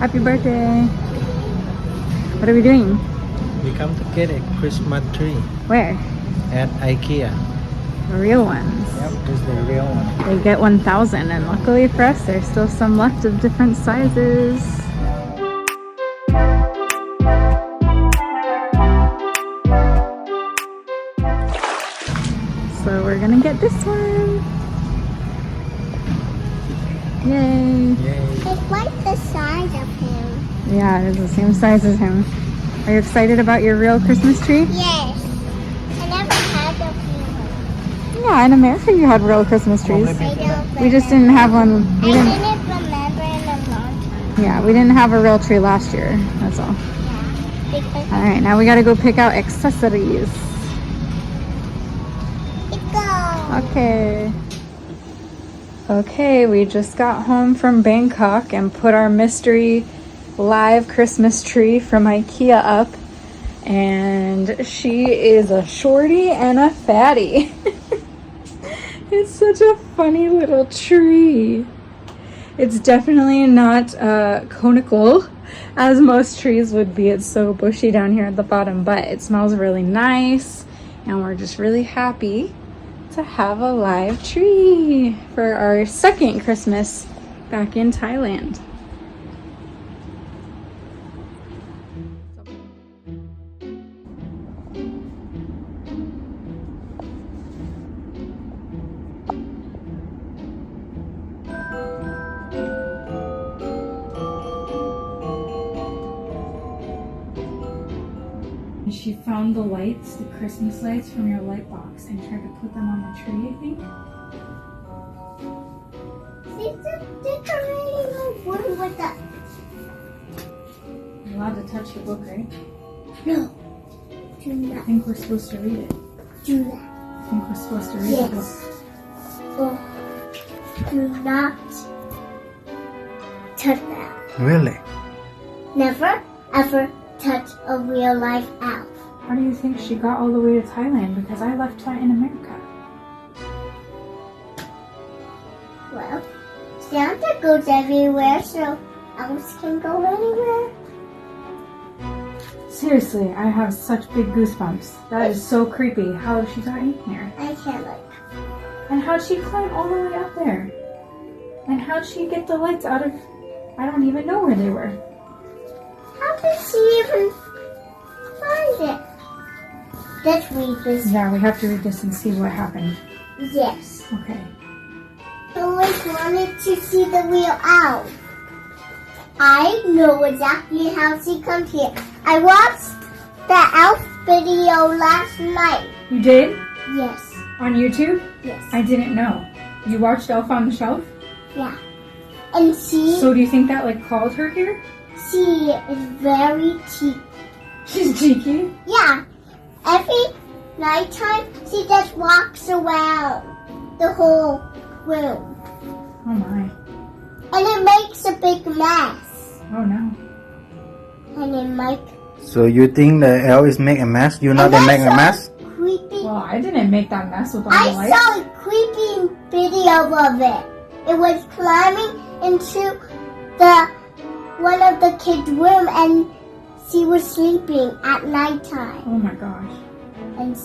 Happy birthday. What are we doing? We come to get a Christmas tree Where? at IKEA. The real ones. Yep, this is the real one. They get 1,000, and luckily for us, there's still some left of different sizes. So we're gonna get this one. Yay. Yay. It's like the size of him. Yeah, it is the same size as him. Are you excited about your real Christmas tree? Yes. I never had a real. Yeah, in America you had real Christmas trees. I don't We just didn't have one. I didn't remember in a long time. Yeah, we didn't have a real tree last year. That's all. Yeah. Because All right, now we gotta go pick out accessories. it goes. Okay. Okay, we just got home from Bangkok and put our mystery live Christmas tree from IKEA up. And she is a shorty and a fatty. It's such a funny little tree. It's definitely not conical as most trees would be. It's so bushy down here at the bottom, but it smells really nice. And we're just really happy to have a live tree for our second Christmas back in Thailand. She found the lights, the Christmas lights from your light box, and tried to put them on the tree, I think. It's a decorating wood with the. You're allowed to touch the book, right? No. Do I not think we're supposed to read it. do that. I think we're supposed to read the book. Yes. Oh, do not touch that. Really? Never ever touch a real life elf. How do you think she got all the way to Thailand? Because I left that in America. Well, Santa goes everywhere, so elves can go anywhere. Seriously, I have such big goosebumps. That is so creepy. How she got in here? I can't look. And how'd she climb all the way up there? And how'd she get the lights out of... I don't even know where they were. How did she even find it? Let's read this. Yeah, we have to read this and see what happened. Yes. Okay. I always wanted to see the real elf. I know exactly how she comes here. I watched the elf video last night. You did? Yes. On YouTube? Yes. I didn't know. You watched Elf on the Shelf? Yeah. And she So do you think that like called her here? is very cheap. She's cheeky. Yeah. Every nighttime she just walks around the whole room. Oh my. And it makes a big mess. Oh no. And it might So you think the elf is make a mess? You know And they I make a saw mess? creepy. Well, I didn't make that mess with all the I lights. saw a creepy video of it. It was climbing into the one of the kids' room, and she was sleeping at nighttime. Oh my gosh. And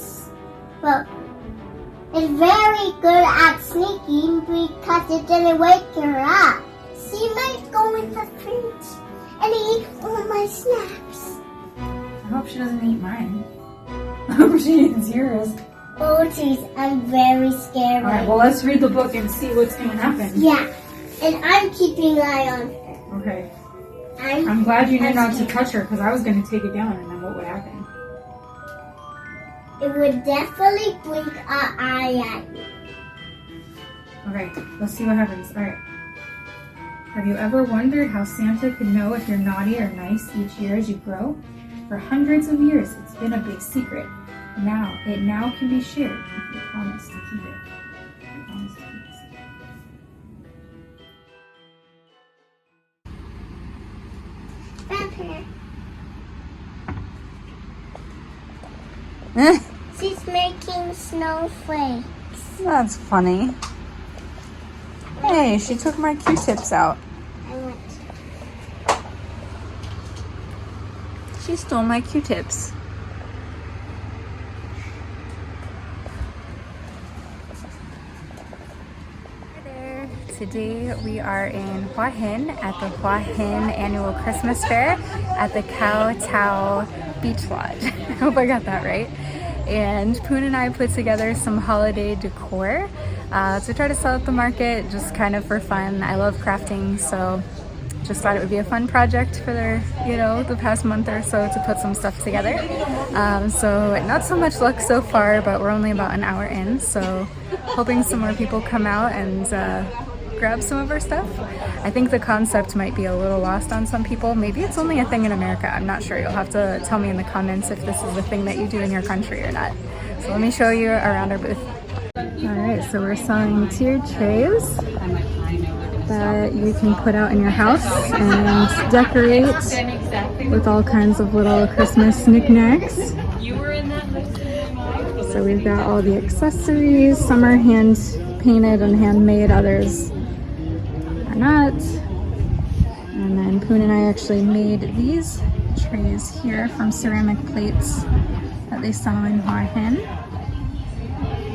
well, it's very good at sneaking because it didn't wake her up. She might go in the fridge and eat all my snacks. I hope she doesn't eat mine. I hope she eats yours. Oh, jeez, I'm very scared. Alright, well let's read the book and see what's gonna happen. Yeah, and I'm keeping an eye on her. Okay. I'm glad you knew not to touch her because I was gonna take it down and then what would happen? It would definitely blink an eye at you. Okay, let's see what happens. Alright. Have you ever wondered how Santa could know if you're naughty or nice each year as you grow? For hundreds of years, it's been a big secret. Now, it now can be shared if you promise to keep it. If you promise to keep it secret. Grandpa, she's making snowflakes. That's funny. Hey, she took my Q-tips out. I want She stole my Q-tips. Hi there. Today we are in Hua Hin at the Hua Hin annual Christmas fair at the Kow Tao Beach Lodge. I hope I got that right. And Poon and I put together some holiday decor to try to sell at the market, just kind of for fun. I love crafting, so just thought it would be a fun project for the past month or so to put some stuff together. So not so much luck so far, but we're only about an hour in, so hoping some more people come out and grab some of our stuff. I think the concept might be a little lost on some people. Maybe it's only a thing in America. I'm not sure. You'll have to tell me in the comments if this is a thing that you do in your country or not. So let me show you around our booth. Alright, so we're selling tiered trays that you can put out in your house and decorate with all kinds of little Christmas knickknacks. So we've got all the accessories. Some are hand painted and handmade, others are not. And then Poon and I actually made these trays here from ceramic plates that they sell in Hua Hin.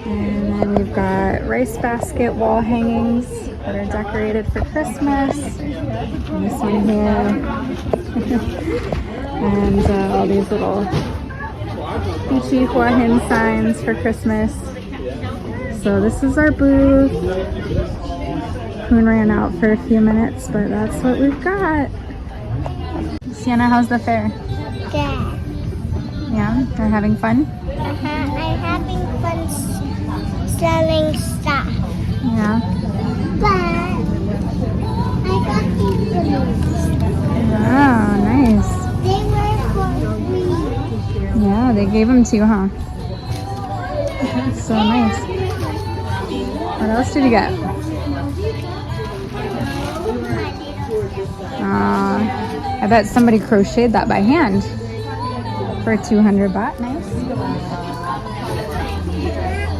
And then we've got rice basket wall hangings that are decorated for Christmas. And this one here. And all these little beachy Hua Hin signs for Christmas. So this is our booth. Poon ran out for a few minutes, but that's what we've got. Sienna, how's the fair? Good. Yeah, they're having fun? I'm having fun selling stuff. Yeah. But I got these balloons. Wow, nice. They were for free. Yeah, they gave them to you, huh? That's so nice. What else did you get? I bet somebody crocheted that by hand for 200 baht. Nice.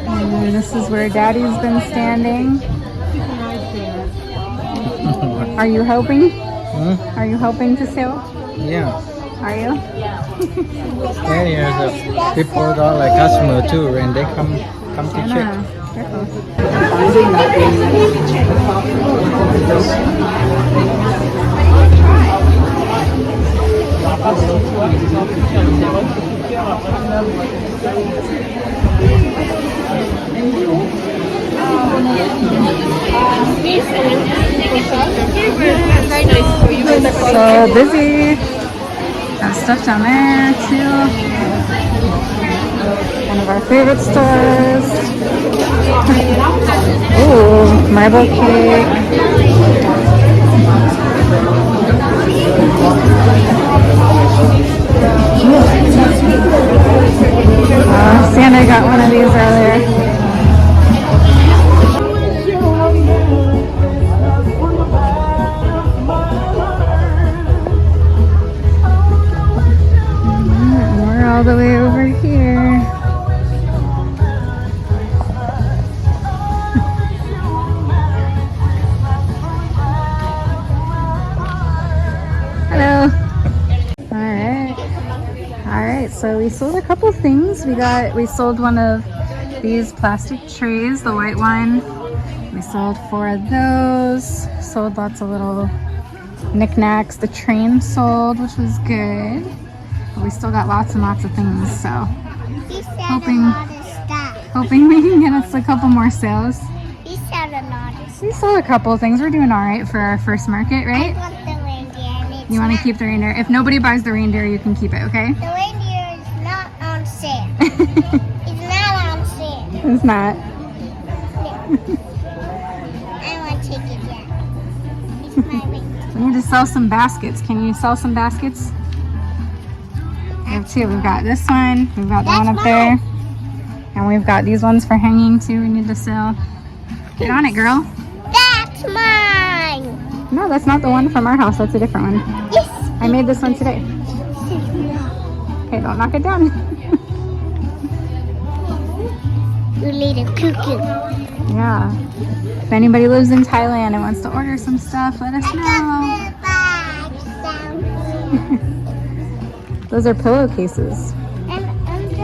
And this is where Daddy's been standing. Are you helping? Are you helping to sell? Yeah. Are you? And here's the people got like customer too, and they come to check. Sienna, careful. So busy. Got stuff down there too. One of our favorite stores. Ooh, marble cake. Sienna got one of these earlier. We're all the way over here. Hello. Alright, so we sold a couple things. We sold one of these plastic trays, the white one. We sold 4 of those. Sold lots of little knickknacks. The train sold, which was good. But we still got lots and lots of things, so He said Hoping- a lot of stuff. hoping we can get us a couple more sales. He said a lot of stuff. We sold a couple of things. We're doing all right for our first market, I right? want the reindeer and it's You want to not- keep the reindeer. If nobody buys the reindeer, you can keep it, okay? The reindeer is not on sale. It's not on sale. It's not. I want to take it yet. It's my reindeer. We need to sell some baskets. Can you sell some baskets? We have 2. We've got this one. We've got the That's one up there. And we've got these ones for hanging too. We need to sell. Get on it, girl. That's mine. No, that's not the one from our house. That's a different one. Yes. I made this one today. Okay, don't knock it down. You little cuckoo. Yeah. If anybody lives in Thailand and wants to order some stuff, let us I know. got the bag sound. Those are pillowcases. And under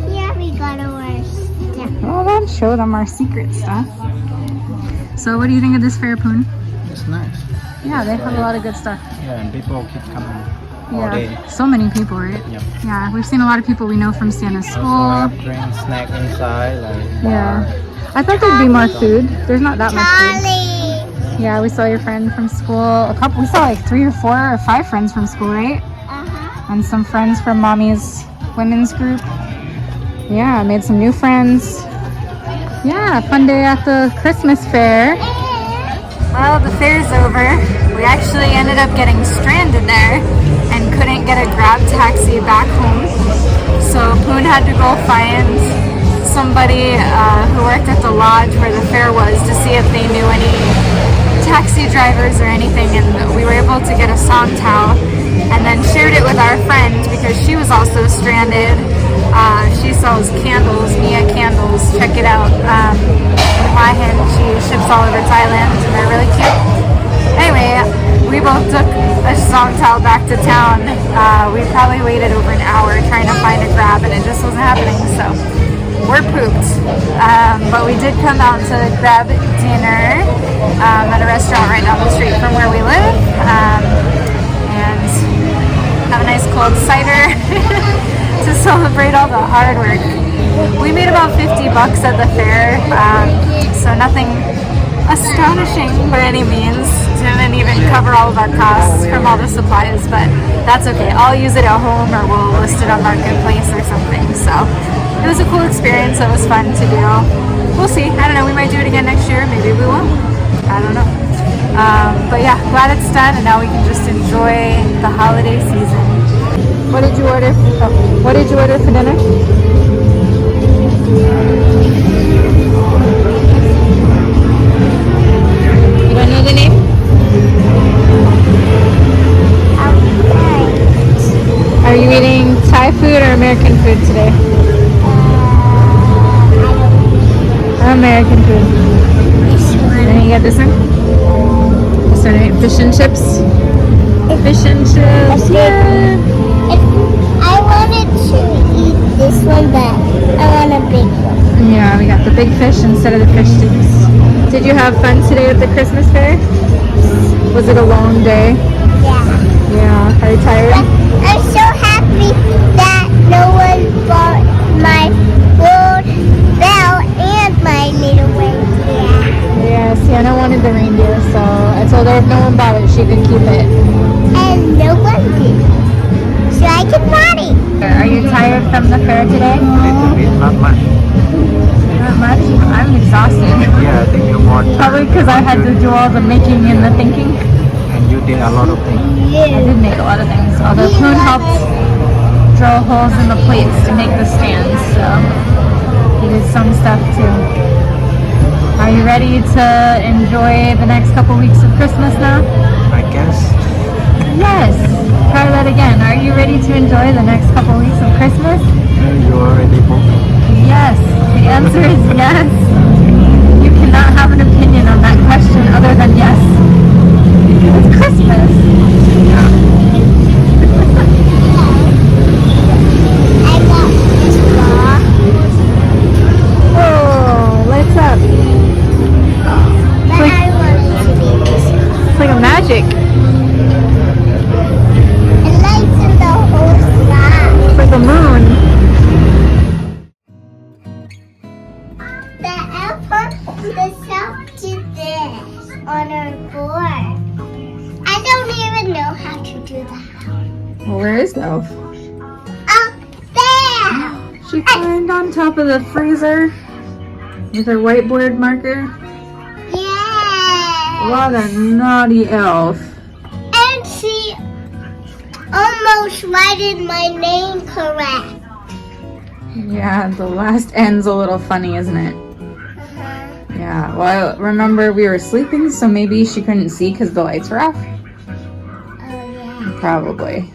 here we got our stuff. Well, don't show them our secret stuff. So what do you think of this fair, Poon? It's nice. Yeah, they have a lot of good stuff. Yeah, and people keep coming all day. So many people, right? Yep. Yeah, we've seen a lot of people we know from Sienna's Also school. have drink, snack inside, like Yeah. bar. I thought there'd be more food. There's not that much food. Charlie. Yeah, we saw your friend from school. We saw like 3 or 4 or 5 friends from school, right? And some friends from Mommy's women's group. Yeah, made some new friends. Yeah, fun day at the Christmas fair. Well, the fair's over. We actually ended up getting stranded there and couldn't get a Grab taxi back home. So Poon had to go find somebody who worked at the lodge where the fair was to see if they knew any taxi drivers or anything, and we were able to get a song towel and then shared it with our friend because she was also stranded. She sells candles, Mia candles, check it out. Hua Hin, she ships all over Thailand and they're really cute. Anyway, we both took a song towel back to town. We probably waited over an hour trying to find a Grab and it just wasn't happening, so we're pooped. But we did come out to grab dinner at a restaurant right down the street from where we live and have a nice cold cider to celebrate all the hard work. We made about $50 at the fair, so nothing astonishing by any means. Didn't even cover all of our costs from all the supplies, but that's okay. I'll use it at home or we'll list it on Marketplace or something. So it was a cool experience. It was fun to do. We'll see. I don't know. We might do it again next year. Maybe we won't. I don't know. But yeah, glad it's done, and now we can just enjoy the holiday season. What did you order? What did you order for dinner? You don't know the name? Are you eating Thai food or American food today? American food. And you get this one? This one, right? Fish and chips? Fish and chips. Yeah. I wanted to eat this one, but I want a big one. Yeah, we got the big fish instead of the fish sticks. Did you have fun today at the Christmas fair? Was it a long day? Yeah. Yeah. Are you tired? I'm so happy that no one bought my gold bell and my little reindeer. Yeah, Sienna wanted the reindeer, so I told her if no one bought it, she could keep it. And no one did. So I can party. Are you tired from the fair today? A little bit, not much. Not much. I'm exhausted. Yeah, I think you're more tired. Probably because I had to do all the making and the thinking. And you did a lot of things. I did make a lot of things. Although Poon helped drill holes in the plates to make the stands, so he did some stuff too. Are you ready to enjoy the next couple weeks of Christmas now? I guess. Yes. Try that again. Are you ready to enjoy the next couple weeks of Christmas? You already booked. Yes. The answer is yes. You cannot have an opinion on that question other than yes. It's Christmas. Yeah. I got this ball. Oh, lights up. But I wanted to be this one. It's like a magic. It lights in the whole sky. It's like a moon. The elf herself did this on her board. I don't even know how to do that. Well, where is the elf? Up there! She climbed on top of the freezer with her whiteboard marker. Yeah! What a naughty elf. And she almost wrote my name correct. Yeah, the last end's a little funny, isn't it? Yeah, well, remember we were sleeping, so maybe she couldn't see because the lights were off? Oh, yeah. Probably.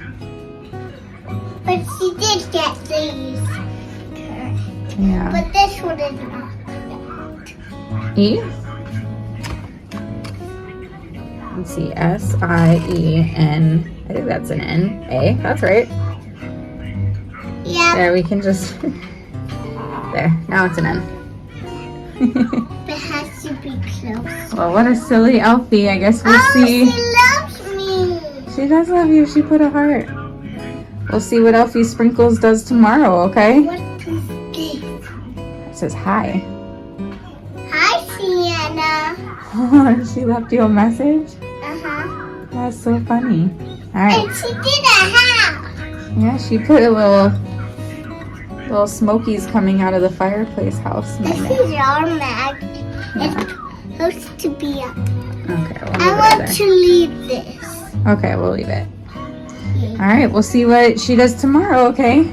But she did get these correct. Yeah. But this one is not correct. E? Let's see, S-I-E-N I think that's an N. A. That's right. Yeah. There, we can just... There. Now it's an N. It has to be close. Well, what a silly Elfie. I guess we'll Oh, see. she loves me. She does love you. She put a heart. We'll see what Elfie Sprinkles does tomorrow, okay? What is this? It says hi. Hi, Sienna. Oh, she left you a message? Uh-huh. That's so funny. All right. And she did a hat. Yeah, she put a little smokies coming out of the fireplace house. This is our mag. It's supposed to be up. Okay, we'll I leave want it to leave this. there. Okay, we'll leave it. All right, we'll see what she does tomorrow, okay?